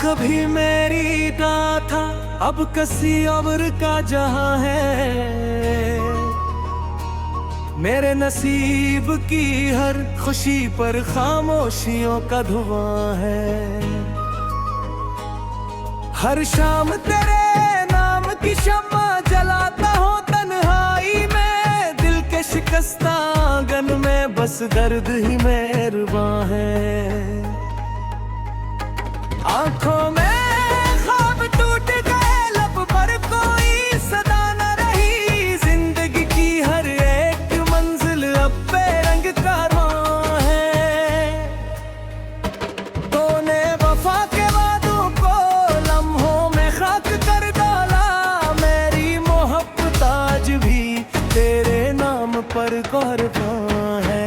कभी मेरी ना था, अब किसी और का जहां है। मेरे नसीब की हर खुशी पर खामोशियों का धुआं है। हर शाम तेरे नाम की शम्मा जलाता हूँ तन्हाई में। दिल के शिकस्ता आंगन में बस दर्द ही मेहरबान है। आंखों में ख्वाब टूट गए, लब पर कोई सदा न रही। जिंदगी की हर एक मंजिल अब बेरंग कारवां है। तूने वफा के वादों को लम्हों में खाक कर डाला। मेरी मोहब्बत आज भी तेरे नाम पर कुर्बान है।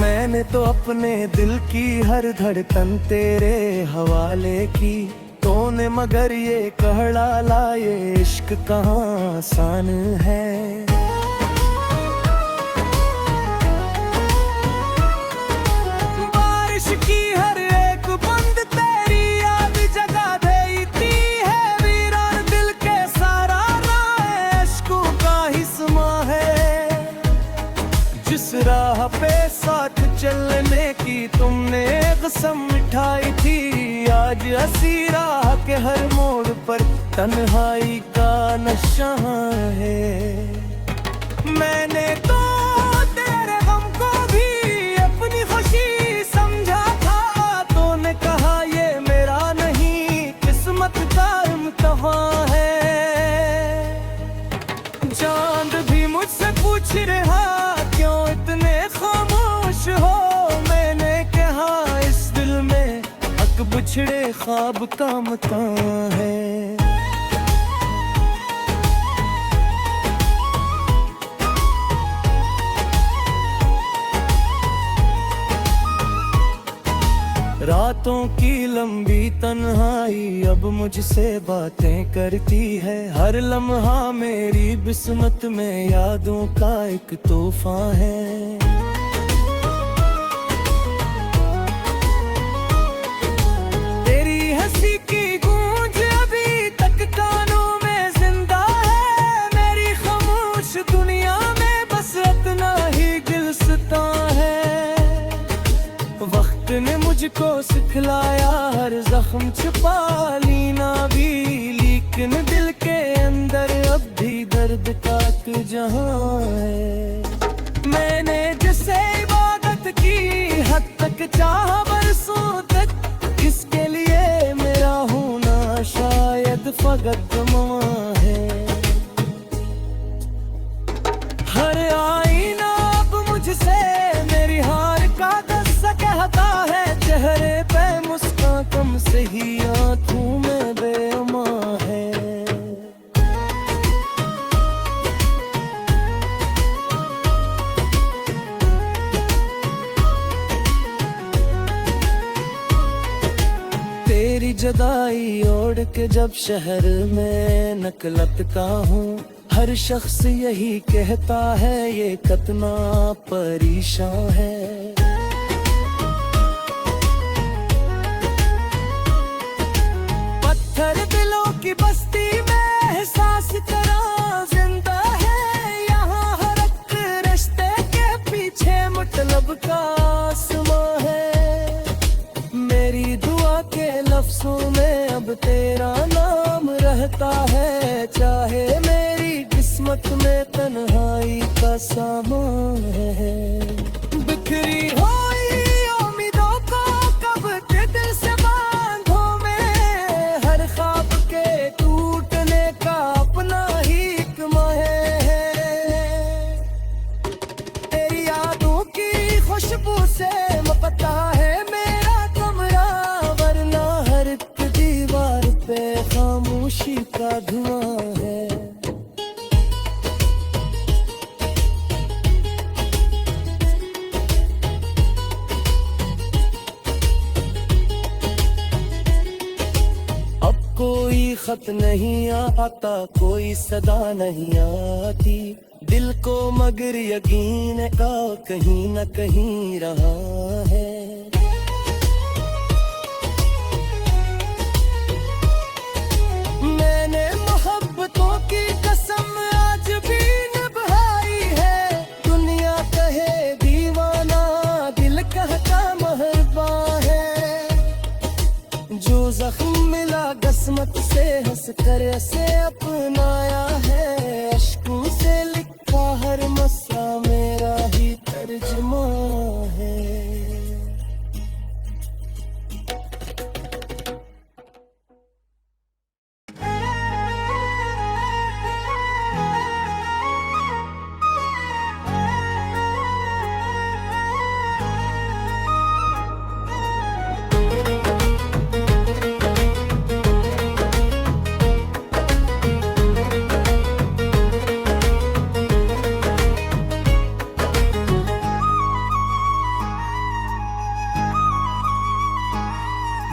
मैंने तो अपने दिल की हर धड़कन तेरे हवाले की। तूने मगर ये कह डाला, ये इश्क कहाँ आसान है। बारिश की हर एक बूंद तेरी याद जगा देती है। वीरान दिल के सारा राह इश्कों का ही समा है। जिस राह पे साथ चलने की तुमने कसम उठाई थी, आज हंसी राह के हर मोड़ पर तन्हाई का नशा है। मैंने तो तेरे गम को भी अपनी खुशी समझा था। तूने कहा ये मेरा नहीं, किस्मत का इम्तिहान है। चांद भी मुझसे पूछ रहा, क्यों इतने खामोश हो। मैंने कहा इस दिल में हक बिछड़े ख्वाब का मकान है। रातों की लंबी तन्हाई अब मुझसे बातें करती है। हर लम्हा मेरी बिस्मत में यादों का एक तोहफा है। तेरी हंसी की गूंज अभी तक कानों में जिंदा है। मेरी खामोश दुनिया में बस इतना ही गिलसिता है। वक्त ने मुझको सिखलाया हर जख्म छुपा लेना भी, लेकिन दिल के अंदर अब भी दर्द का एक जहां है। मैंने जिसे इबादत की हद तक चाहा बरसों तक, किसके लिए मेरा होना शायद फकत गमा है। हर आईना अब मुझसे मेरी हार का दस्सा कहता है। चेहरे पे मुस्कान कम से ही आंखों में बेअमा है। तेरी जुदाई ओढ़ के जब शहर में नकलत का हूँ, हर शख्स यही कहता है ये कितना परेशान है। दिलों की बस्ती में एहसास तरह जिंदा है। यहाँ हर एक रिश्ते के पीछे मतलब का आसमां है। मेरी दुआ के लफ्जों में अब तेरा नाम रहता है। चाहे मेरी किस्मत में तन्हाई का सामान है। बिखरी हुई उम्मीदों को कब के दिल से बांधो मैं। हर ख्वाब के टूटने का अपना ही एक माह है। तेरी यादों की खुशबू से मपता है मेरा कमरा, वरना हर एक दीवार पे खामोशी का धुआं है। खत नहीं आता, कोई सदा नहीं आती दिल को, मगर यकीन का कहीं न कहीं रहा है। मैंने मोहब्बतों की कसम आज भी निभाई है, दुनिया कहे दीवाना दिल कहता मेहरबान है। जो जख्म मिला किस्मत से हंस कर ऐसे अपनाया है, अश्कों से लिखा हर मसला मेरा ही तर्जुमा है।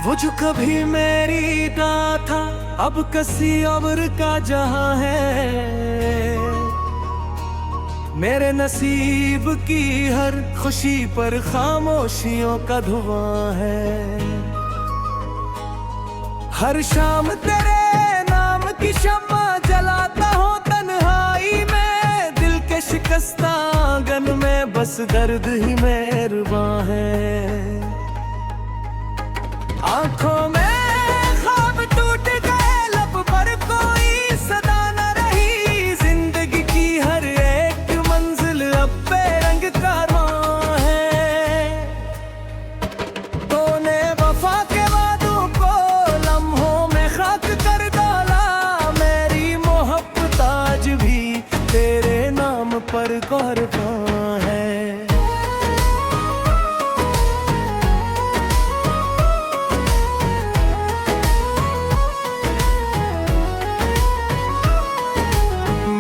वो जो कभी मेरी था अब किसी और का जहां है, मेरे नसीब की हर खुशी पर खामोशियों का धुआं है। हर शाम तेरे नाम की शम्मा जलाता हूँ तन्हाई में, दिल के शिकस्ता आंगन में बस दर्द ही मेहरबान है। आंखों में ख्वाब टूट गए, लब पर कोई सदा न रही, जिंदगी की हर एक मंजिल अब बेरंग कारवां है। तूने वफा के वादों को लम्हों में खाक कर डाला, मेरी मोहब्बत आज भी तेरे नाम पर कुर्बान है।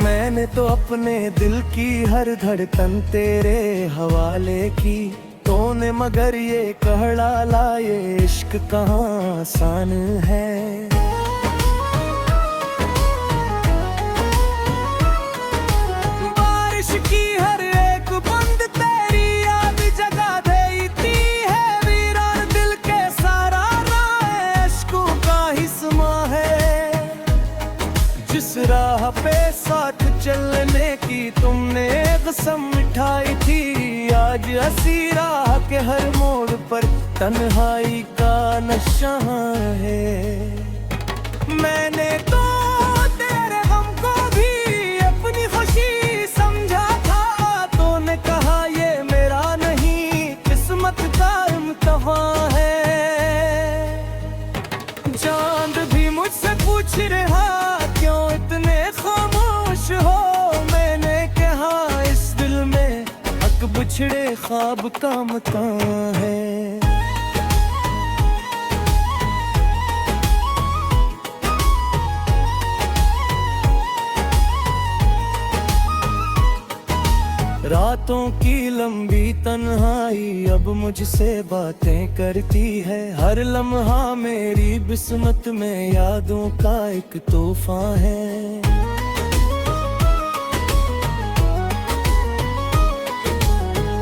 मैंने तो अपने दिल की हर धड़कन तेरे हवाले की, तूने मगर ये कह डाला ये इश्क कहाँ आसान है। बारिश की हर एक बूंद तेरी याद जगा देती है, वीरान दिल के सारा राह अश्कों का ही समा है। जिस राह पे साथ चलने की तुमने कसम मिठाई थी, आज हंसी राह के हर मोड़ पर तन्हाई का नशा है। मैंने तो तेरे गम को भी अपनी खुशी समझा था, तूने कहा ये मेरा नहीं किस्मत का इम्तिहान है। चांद भी मुझसे पूछ रहा क्यों इतने खामोश हो, मैंने कहा इस दिल में हक बिछड़े ख्वाब का मकान है। रातों की लंबी तन्हाई अब मुझसे बातें करती है, हर लम्हा मेरी बिस्मत में यादों का एक तोहफा है।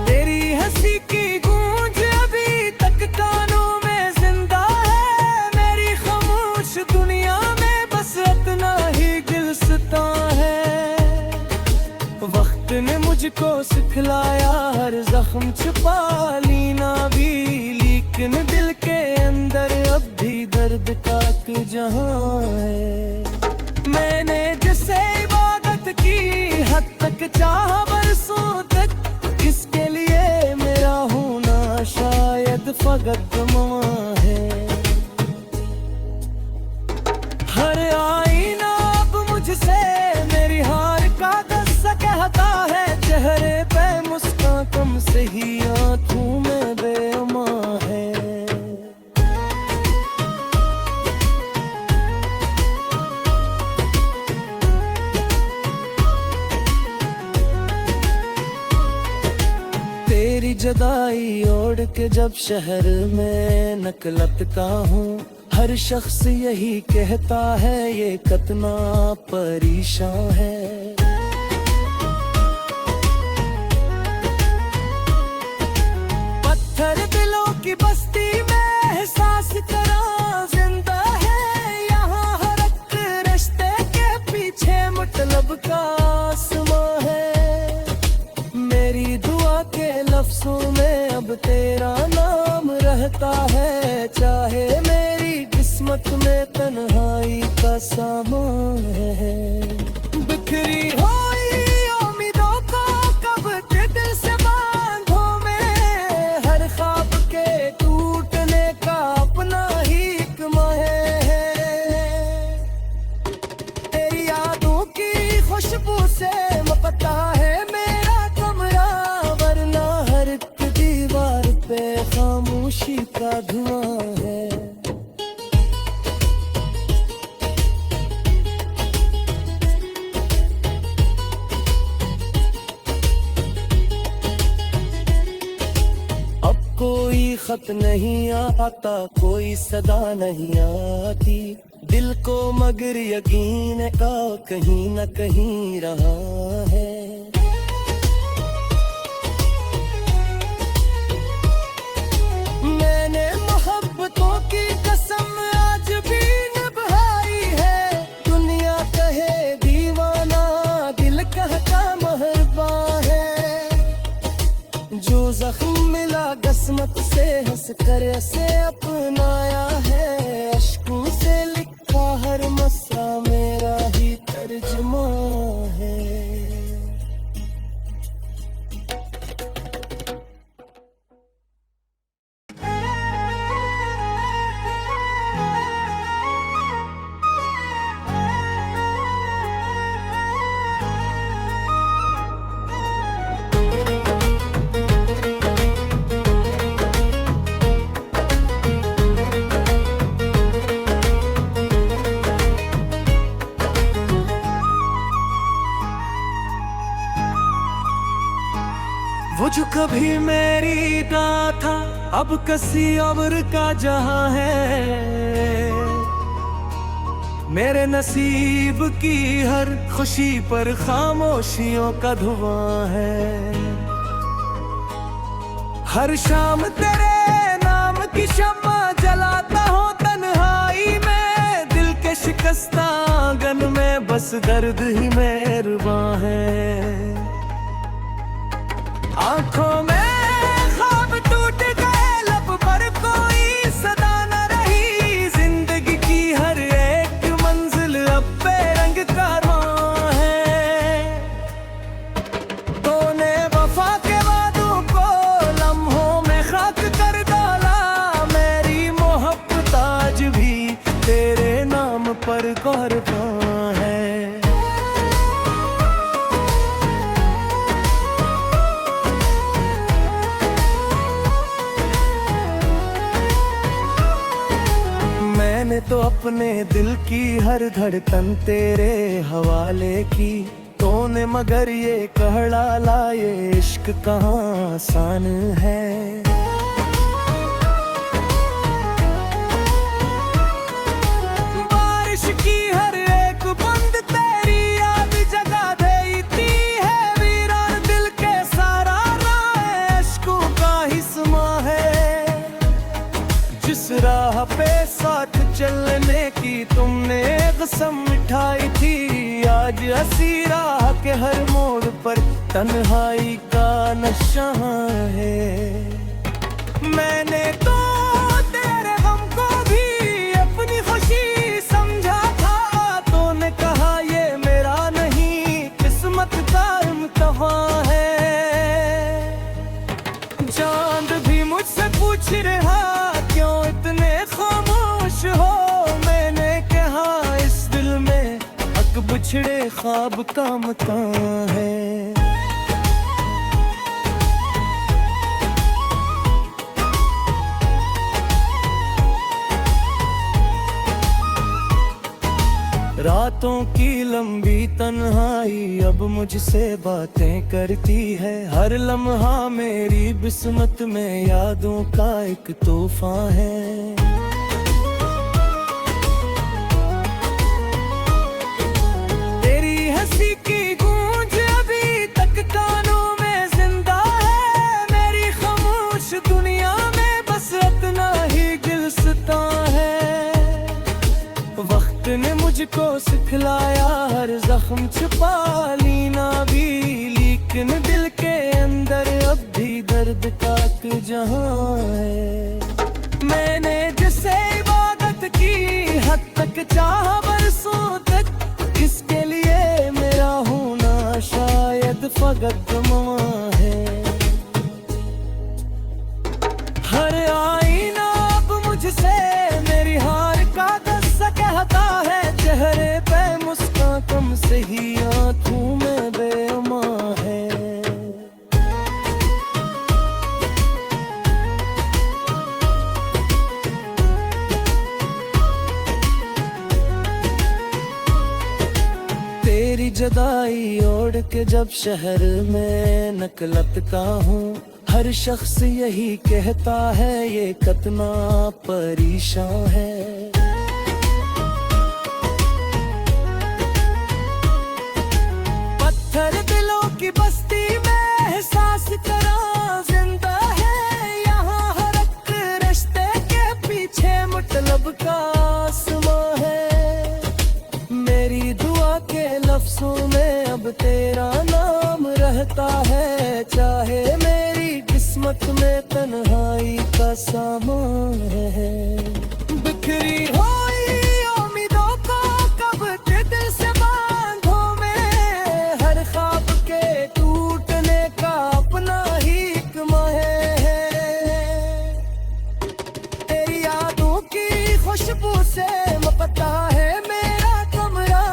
तेरी हंसी की गूंज अभी तक कानों में जिंदा है, मेरी खामोश दुनिया में बस इतना ही गिलसिता है। वक्त ने मुझको सिखलाया हर जख्म छुपा लेना भी, लेकिन दिल के अंदर अब भी दर्द का एक जहां है। मैंने जिसे इबादत की हद तक चाहा बरसों तक, इसके लिए मेरा होना शायद फकत गमा है। हर आईना अब मुझसे मेरी हार का दस्सा कहता है, चेहरे पे मुस्कान कम से ही आंखों में बेअमा है। तेरी जुदाई ओढ़ के जब शहर में निकलता हूँ, हर शख्स यही कहता है ये कितना परेशान है। पत्थर दिलों की बस्ती में एहसास करा जिंदा है, यहाँ हर एक रिश्ते के पीछे मतलब का आसमां है। मेरी दुआ के लफ्जों में अब तेरा नाम रहता है, चाहे मेरी किस्मत में तन्हाई का सामान है। बिखरी हुई उम्मीदों को कब के दिल से बांधो मैं, हर ख्वाब के टूटने का अपना ही एक माह है। तेरी यादों की खुशबू से मपता है मेरा कमरा, वरना हर एक दीवार पे खामोशी का धुआं है। कोई खत नहीं आता, कोई सदा नहीं आती, दिल को मगर यकीन का कहीं न कहीं रहा है। मैंने मोहब्बतों की कसम आज भी निभाई है, दुनिया कहे दीवाना दिल कहता मेहरबान है। जो जख्म मिला किस्मत से हंस कर से अपनाया है, अश्कों से लिखा हर मसला मेरा ही तर्जुमा है। वो जो कभी मेरी राह था अब किसी और का जहां है, मेरे नसीब की हर खुशी पर खामोशियों का धुआं है। हर शाम तेरे नाम की शम्मा जलाता हूँ तन्हाई में, दिल के शिकस्ता आंगन में बस दर्द ही मेहरबान है। आंखों में ख्वाब टूट गए, लब पर कोई सदा न रही, जिंदगी की हर एक मंजिल अब बेरंग कारवां है। तूने वफा के वादों को लम्हों में खाक कर डाला, मेरी मोहब्बत आज भी तेरे नाम पर कुर्बान है। मैंने तो अपने दिल की हर धड़कन तेरे हवाले की, तूने मगर ये कह डाला ये इश्क कहाँ आसान है। बारिश की हर एक बूंद तेरी याद जगा देती है, वीरान दिल के सारा राह अश्कों का ही समा है। जिस राह पे साथ चलने की तुमने कसम उठाई थी, आज हंसी राह के हर मोड़ पर तन्हाई का नशा है। मैंने तो तेरे गम को भी अपनी खुशी समझा था, तूने कहा ये मेरा नहीं किस्मत का इम्तिहान है। चांद भी मुझसे पूछ रहा क्यों इतने खामोश हो, मैंने कहा इस दिल में हक बिछड़े ख्वाब का मकान है। रातों की लंबी तन्हाई अब मुझसे बातें करती है, हर लम्हा मेरी बिस्मत में यादों का एक तोहफा है। मुझको सिखलाया हर जख्म छुपा लीना भी, लेकिन दिल के अंदर अब भी दर्द का एक जहां है। मैंने जिसे इबादत की हद तक चाहा बरसों तक, इसके लिए मेरा होना शायद फकत मवा है। हर आईना अब मुझसे मेरी हार का दस्सा कहता है, चेहरे पे मुस्कान कम से ही आंखों में बेईमा है। तेरी जुदाई ओढ़ के जब शहर में निकलता हूँ, हर शख्स यही कहता है ये कितना परेशान है। पत्थर दिलों की बस्ती में एहसास करा जिंदा है, यहाँ हर एक रिश्ते के पीछे मतलब का आसमां है। मेरी दुआ के लफ्जों में अब तेरा नाम रहता है, चाहे मेरी किस्मत में तन्हाई का सामान है। बिखरी हुई उम्मीदों को कब के दिल से बांधो मैं, हर ख्वाब के टूटने का अपना ही एक माह है। तेरी यादों की खुशबू से मपता है मेरा कमरा,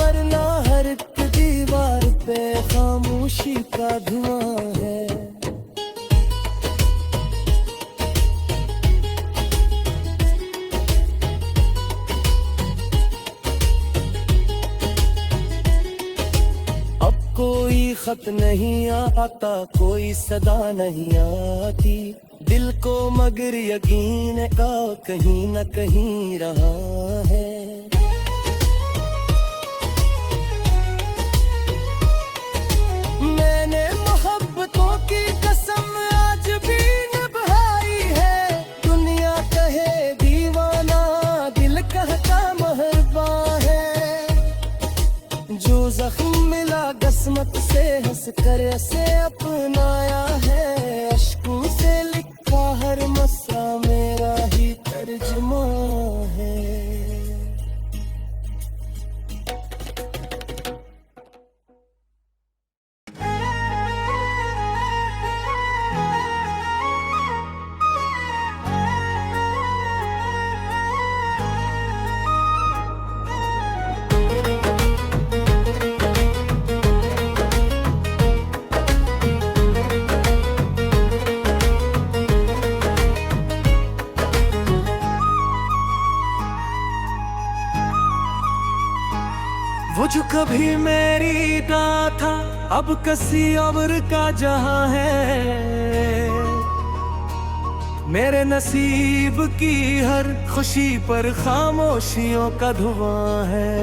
वरना हर एक दीवार पे खामोशी का धुआं है। कोई खत नहीं आता, कोई सदा नहीं आती, दिल को मगर यकीन का कहीं न कहीं रहा है। मैंने मोहब्बतों की कसम आज भी निभाई है, दुनिया कहे दीवाना दिल कहता मेहरबान है। जो जख्म मिला किस्मत से हंस कर ऐसे अपनाया है, अश्कों से लिखा हर मसरा मेरा ही तर्जुमा है। वो जो कभी मेरी ना था अब किसी और का जहां है, मेरे नसीब की हर खुशी पर खामोशियों का धुआं है।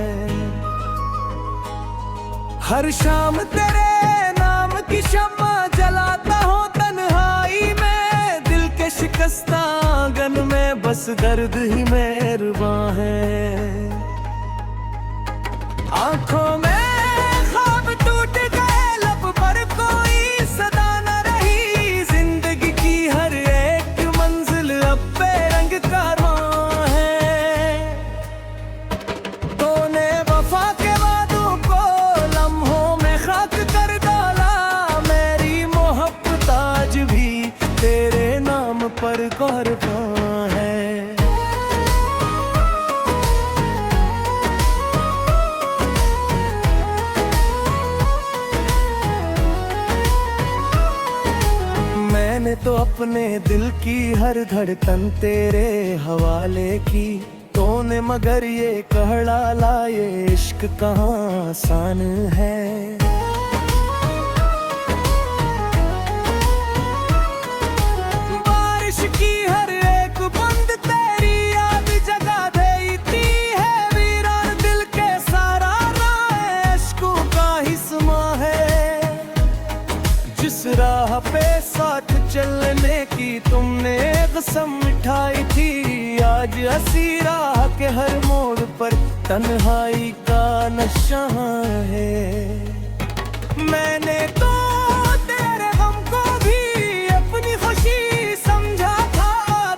हर शाम तेरे नाम की शम्मा जलाता हूँ तन्हाई में, दिल के शिकस्ता आंगन में बस दर्द ही मेहरबान है। आंखों में ख्वाब टूट गए, लब पर कोई सदा न रही, जिंदगी की हर एक मंजिल अब बेरंग कारवां है। तूने वफा के वादों को लम्हों में खाक कर डाला, मेरी मोहब्बत आज भी तेरे नाम पर कुर्बान है। मैंने तो अपने दिल की हर धड़कन तेरे हवाले की, तूने मगर ये कहला ला ये इश्क कहाँ आसान है। बारिश की हर एक बूंद तेरी याद जगा देती है, वीरान दिल के सारा राह अश्कों का ही समा है। जिस राह पे साथ चलने की तुमने कसम उठाई थी। आज हंसी राह के हर मोड़ पर तन्हाई का नशा है। मैंने तो तेरे गम को भी अपनी खुशी समझा था।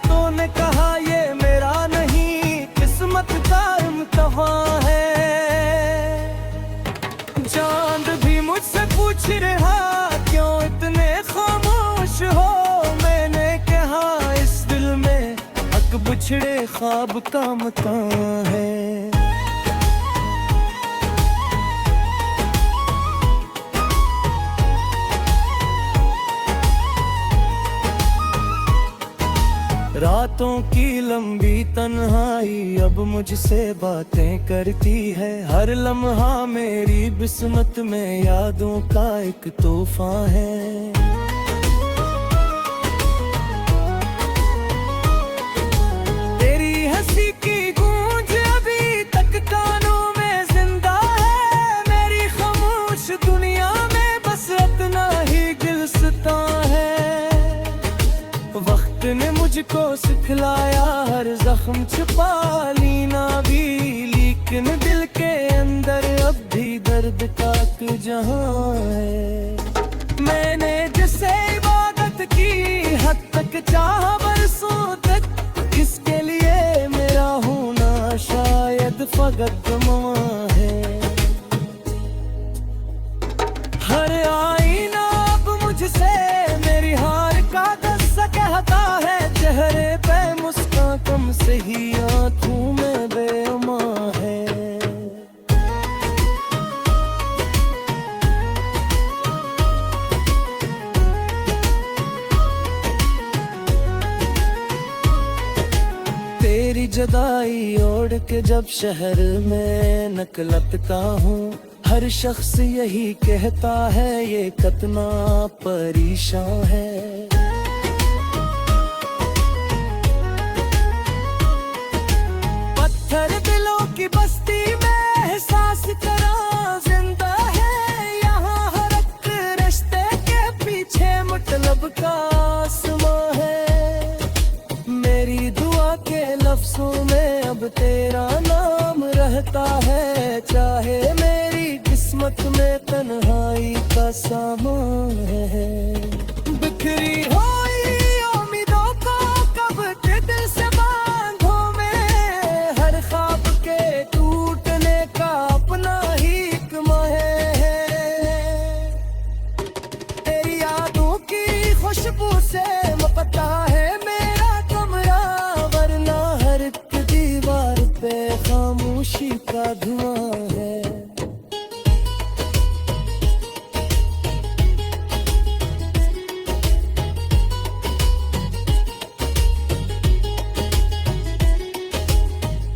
तूने कहा ये मेरा नहीं किस्मत का इम्तिहान है। चांद भी मुझसे पूछ रहा क्यों इतने खामोश हो। मैंने कहा इस दिल में हक बिछड़े ख्वाब का मकान है। रातों की लंबी तन्हाई अब मुझसे बातें करती है। हर लम्हा मेरी बिस्मत में यादों का एक तोहफा है। तेरी हंसी की गूंज अभी तक कानों में जिंदा है। मेरी खामोश दुनिया में बस इतना ही गिलसिता है। वक्त ने मुझको सिखलाया हर जख्म छुपा लेना भी, लेकिन दिल के अंदर अब भी दर्द का एक जहां है। मैंने जिसे इबादत की हद तक चाहा बरसों तक, इसके लिए मेरा होना शायद फकत गमा है। हर आईना अब मुझसे मेरी हार का कहता है। चेहरे पे मुस्कान कम से ही आंखों में बेअमा है। तेरी जुदाई ओढ़ के जब शहर में निकलता हूँ, हर शख्स यही कहता है ये कितना परेशान है। दिलों की बस्ती में एहसास करा जिंदा है। यहाँ हर एक रिश्ते के पीछे मतलब का आसमां है। मेरी दुआ के लफ्जों में अब तेरा नाम रहता है। चाहे मेरी किस्मत में तन्हाई का सामान है। बिखरी हुई उम्मीदों को कब के दिल से खुशबू से मपता है मेरा कमरा, वरना हर एक दीवार पे खामोशी का धुआं है।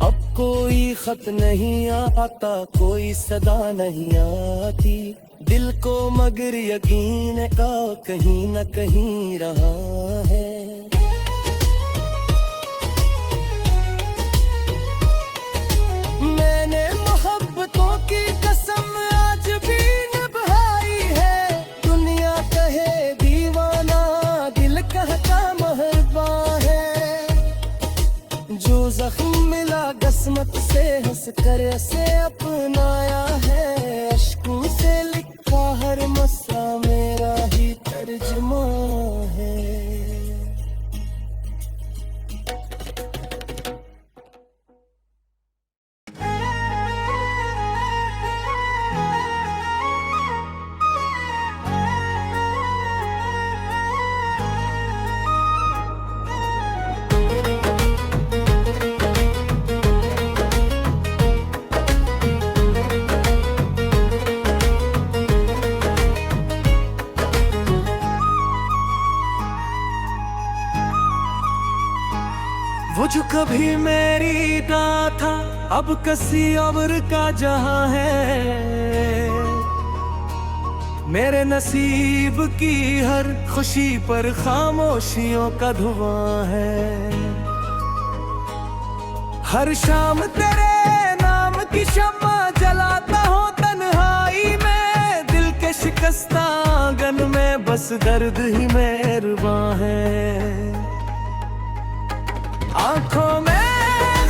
अब कोई खत नहीं आता, कोई सदा नहीं आती। दिल को मगर यकीन का कहीं न कहीं रहा है। मैंने मोहब्बतों की कसम आज भी निभाई है। दुनिया कहे दीवाना, दिल कहता महरबा है। जो जख्म मिला किस्मत से हंस कर से अपनाया है। अश्कों से हर मस्सा मेरा ही तर्जुमा है। वो जो कभी मेरी ना था अब किसी और का जहां है। मेरे नसीब की हर खुशी पर खामोशियों का धुआं है। हर शाम तेरे नाम की शम्मा जलाता हूँ तन्हाई में। दिल के शिकस्ता आंगन में बस दर्द ही मेहरबां है। आंखों में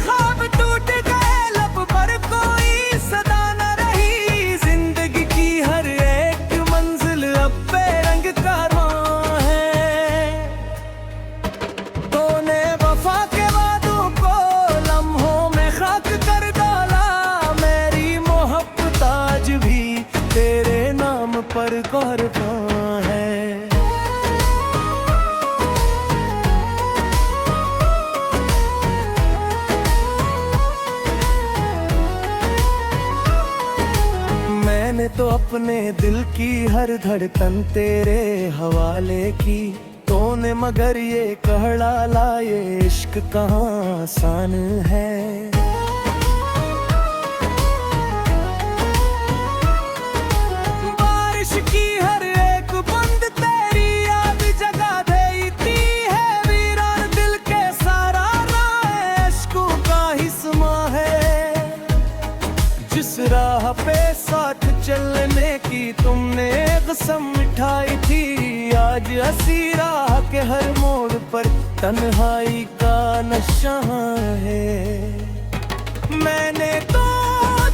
ख्वाब टूट गए, लब पर कोई सदा न रही। जिंदगी की हर एक मंजिल अब बेरंग कारवां है। तूने वफा के वादों को लम्हों में खाक कर डाला। मेरी मोहब्बत आज भी तेरे नाम पर कुर्बान है। मैंने तो अपने दिल की हर धड़कन तेरे हवाले की। तूने मगर ये कह डाला ये इश्क कहाँ आसान है। बारिश की हर एक बूंद तेरी याद जगा देती है। वीरान दिल के सारा राह अश्कों का ही समा है। जिस राह पे साथ चलने की तुमने कसम उठाई थी, आज हंसी राह के हर मोड़ पर तन्हाई का नशा है। मैंने तो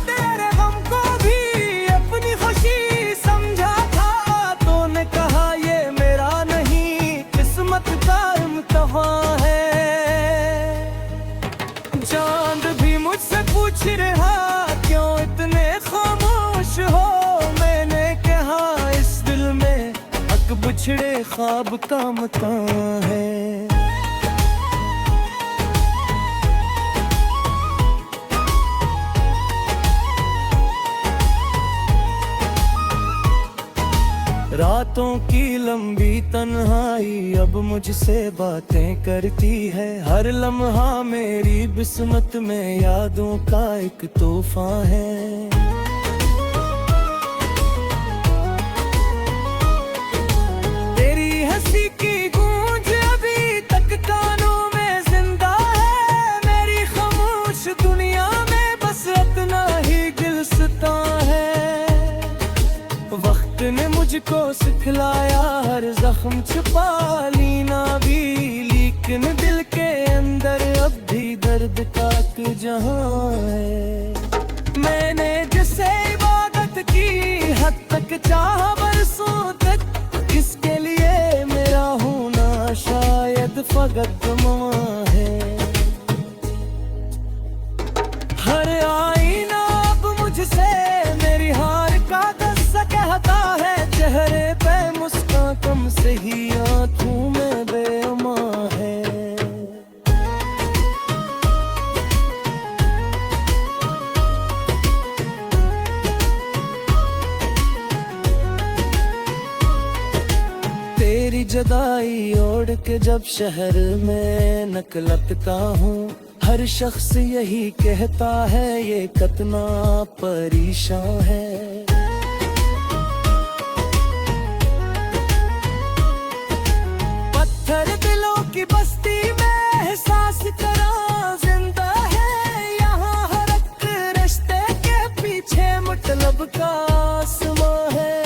तेरे गम को भी अपनी खुशी समझा था। तूने कहा ये मेरा नहीं किस्मत का इम्तिहान है। चांद भी मुझसे पूछ रहा क्यों इतने खामोश हो। मैंने कहा इस दिल में हक बिछड़े ख्वाब का मकान है। रातों की लंबी तन्हाई अब मुझसे बातें करती है। हर लम्हा मेरी बिस्मत में यादों का एक तोहफा है। तेरी हंसी की गूंज अभी तक कानों में जिंदा है। मेरी खामोश दुनिया में बस इतना ही गिलसिता है। वक्त ने मुझको सिखलाया हर जख्म छुपा लेना भी, लेकिन दिल के अंदर अब भी दर्द का एक जहां है। मैंने जिसे इबादत की हद तक चाहा बरसों तक, इसके लिए मेरा होना शायद फकत मवा है। हर आईना अब मुझसे मेरी हार का दस्सा कहता है। चेहरे पे मुस्कान कम से ही आंखों में बेअमा है। तेरी जुदाई ओढ़ के जब शहर में निकलता हूँ, हर शख्स यही कहता है ये कितना परेशान है। पत्थर दिलों की बस्ती में एहसास करा जिंदा है। यहाँ हर एक रिश्ते के पीछे मतलब का आसमां है।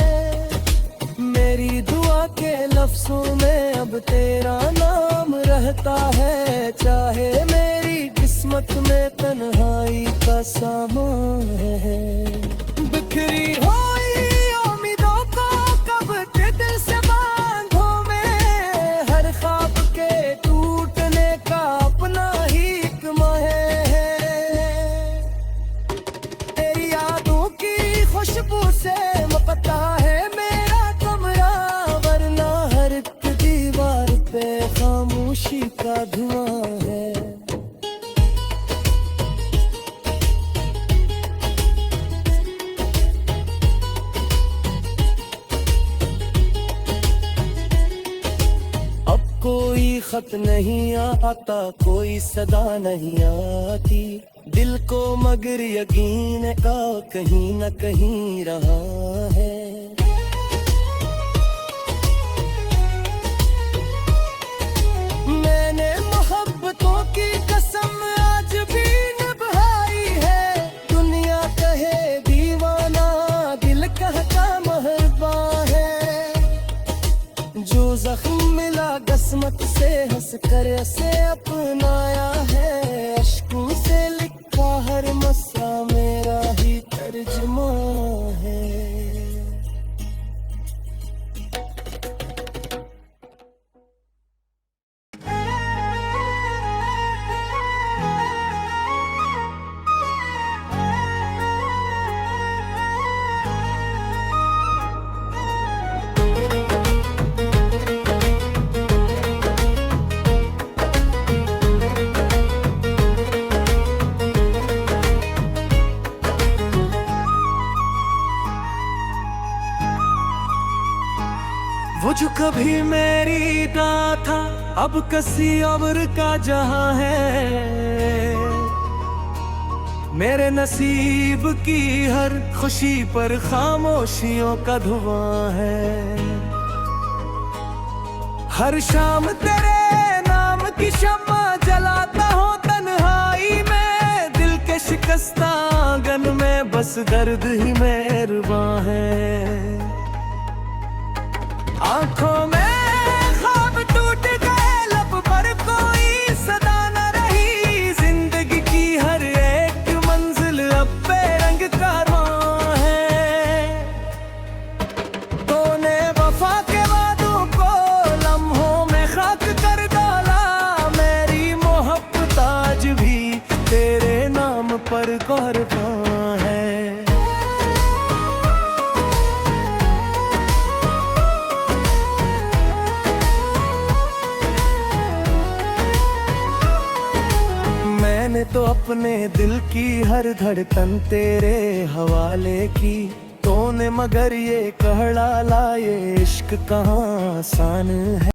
मेरी दुआ के लफ्जों में अब तेरा नाम रहता है। चाहे मेरी किस्मत में तन्हाई का सामान है। बिखरी हुई उम्मीदों को कब के दिल से बांधो मैं। हर ख्वाब के टूटने का अपना ही एक माह है। तेरी यादों की खुशबू से मपता है मेरा कमरा, वरना हर एक दीवार पे खामोशी का धुआं है। कोई खत नहीं आता, कोई सदा नहीं आती। दिल को मगर यकीन का कहीं न कहीं रहा है। मैंने मोहब्बतों की कसम आज भी निभाई है। दुनिया कहे दीवाना, दिल कहता मेहरबान है। जो जख्म मिला किस्मत से हंस कर ऐसे अपनाया है, अश्कों से लिखा हर मसला मेरा ही तर्जुमा है। वो जो कभी मेरी ना था अब किसी और का जहां है, मेरे नसीब की हर खुशी पर खामोशियों का धुआं है। हर शाम तेरे नाम की शम्मा जलाता हूँ तन्हाई में, दिल के शिकस्ता आंगन में बस दर्द ही मेहरबान है। आंखों में ख्वाब टूट गए, लब पर कोई सदा न रही, जिंदगी की हर एक मंजिल अब बेरंग कारवां है। तूने वफा के वादों को लम्हों में खाक कर डाला, मेरी मोहब्बत आज भी तेरे नाम पर कुर्बान है। मैंने तो अपने दिल की हर धड़कन तेरे हवाले की, तूने मगर ये कहला ला ये इश्क कहाँ आसान है।